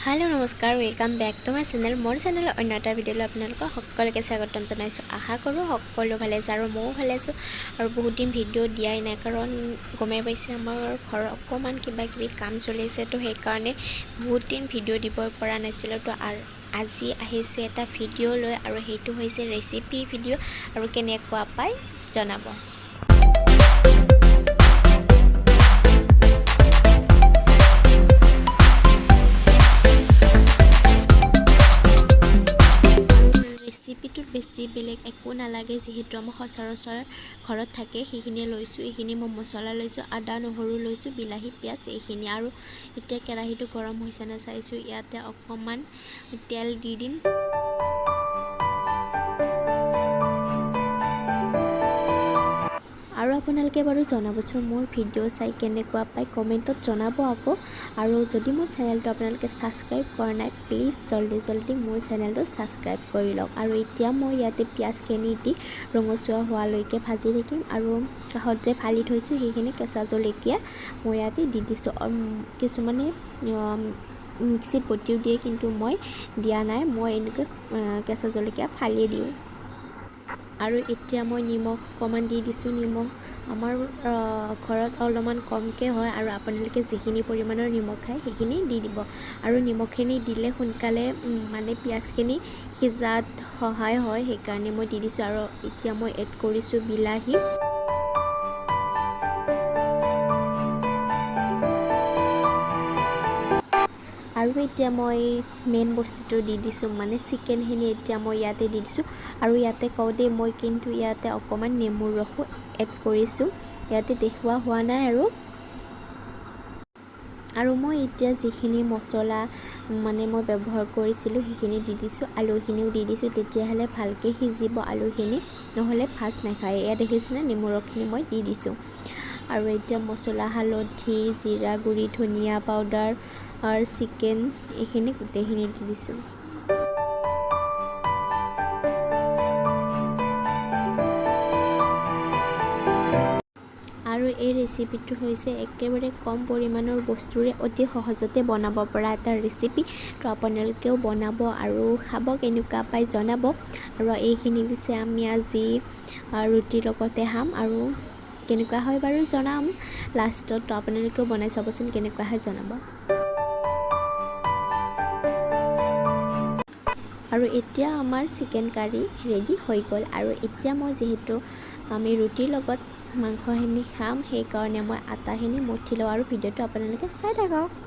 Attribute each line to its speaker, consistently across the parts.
Speaker 1: hello नमस्कार welcome back to my channel मोर channel अन्य এটা ভিডিঅ'লৈ আপোনালোকক সকলোকে স্বাগতম জনাইছো আশা কৰোঁ সকলো ভালে আছে আৰু মও ভালে আছো আৰু বহুত দিন ভিডিঅ' দিয়াই নাই কাৰণ গমে পাইছে আমাৰ ঘৰ অকমান কিবা কিবি কাম চলি আছে তো সেই কাৰণে বহুত দিন ভিডিঅ' দিব পৰা নাছিল তো আজি আহিছো এটা ভিডিঅ' লৈ আৰু হেতু হৈছে ৰেচিপি ভিডিঅ' আৰু কেনেকুৱা পাই জনাব ৰেচিপিটোত বেছি বেলেগ একো নালাগে যেহেতু আমি সচৰাচৰ ঘৰত থাকে সেইখিনি লৈছো এইখিনি মই মছলা লৈছো আদা নহৰু লৈছো বিলাহী পিয়াজ এইখিনি আৰু এতিয়া কেৰাহীটো গৰম হৈছে না চাইছো ইয়াতে অকমান তেল দি দিম আৰু আপোনালোকে বাৰু জনাবচোন মোৰ ভিডিঅ' চাই কেনেকুৱা পাই কমেন্টত জনাব আকৌ আৰু যদি মোৰ চেনেলটো আপোনালোকে সাবস্ক্ৰাইব কৰা নাই প্লিজ জলদি মোৰ চেনেলটো সাবস্ক্ৰাইব কৰি লওক আৰু এতিয়া মই ইয়াতে পিয়াজখিনি দি ৰঙচুৱা হোৱালৈকে ভাজি থাকিম আৰু কাহত যে ফালি থৈছো সেইখিনি কেঁচা জলকীয়া মই ইয়াতে দি দিছো কিছুমানে মিক্সিত বটিও দিয়ে কিন্তু মই দিয়া নাই মই এনেকৈ কেঁচা জলকীয়া ফালি দিওঁ আৰু এতিয়া মই নিমখ কমান দি দিছো নিমখ আমাৰ ঘৰত অলপমান কমকে হয় আৰু আপোনালোকে যিখিনি পৰিমাণৰ নিমখ খায় সেইখিনি দি দিব আৰু নিমখখিনি দিলে সোনকালে মানে পিয়াজখিনি সিজাত সহায় হয় সেইকাৰণে মই দি দিছো আৰু এতিয়া মই এড কৰিছো বিলাহী আৰু এতিয়া মই মেইন বস্তুটো দি দিছো মানে চিকেনখিনি এতিয়া মই ইয়াতে দি দিছো আৰু ইয়াতে কওঁতে মই কিন্তু ইয়াতে অকমান নেমুৰ ৰস এড কৰিছো ইয়াতে দেখুৱা হোৱা নাই আৰু মই এতিয়া যিখিনি মছলা মানে মই ব্যৱহাৰ কৰিছিলো সেইখিনি দি দিছো আলুখিনিও দি দিছো তেতিয়াহলে ভালকে সিজিব আলুখিনি নহলে ফাজ নাখায় এয়া দেখিছেনে নেমুৰ ৰসখিনি মই দি দিছো আৰু এতিয়া মছলা হালধি জিৰা গুৰি ধনিয়া পাউডাৰ আৰু চিকেন এইখিনি গোটেইখিনি দি দিছো আৰু এই ৰেচিপিটো হৈছে একেবাৰে কম পৰিমাণৰ বস্তুৰে অতি সহজতে বনাব পৰা এটা ৰেচিপি তো আপোনালোকেও বনাব আৰু খাব কেনেকুৱা পাই জনাব আৰু এইখিনি পিছে আমি আজি ৰুটিৰ লগতে খাম আৰু কেনেকুৱা হয় বাৰু জনাম লাষ্টত তো আপোনালোকেও বনাই চাবচোন কেনেকুৱা হয় জনাব আৰু এতিয়া আমাৰ চিকেন কাৰী ৰেডি হৈ গ'ল আৰু এতিয়া মই যেহেতু আমি ৰুটিৰ লগত মাংসখিনি খাম সেই কাৰণে মই আটাখিনি মঠি লওঁ আৰু ভিডিঅ'টো আপোনালোকে চাই থাকক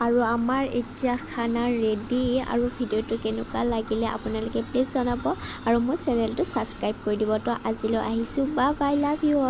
Speaker 1: আৰু আমাৰ এতিয়া খানা ৰেডি আৰু ভিডিঅ'টো কেনেকুৱা লাগিলে আপোনালোকে প্লিজ জনাব আৰু মোৰ চেনেলটো সাবস্ক্ৰাইব কৰি দিব তো আজিলৈ আহিছো বাই বাই লাভ ইউ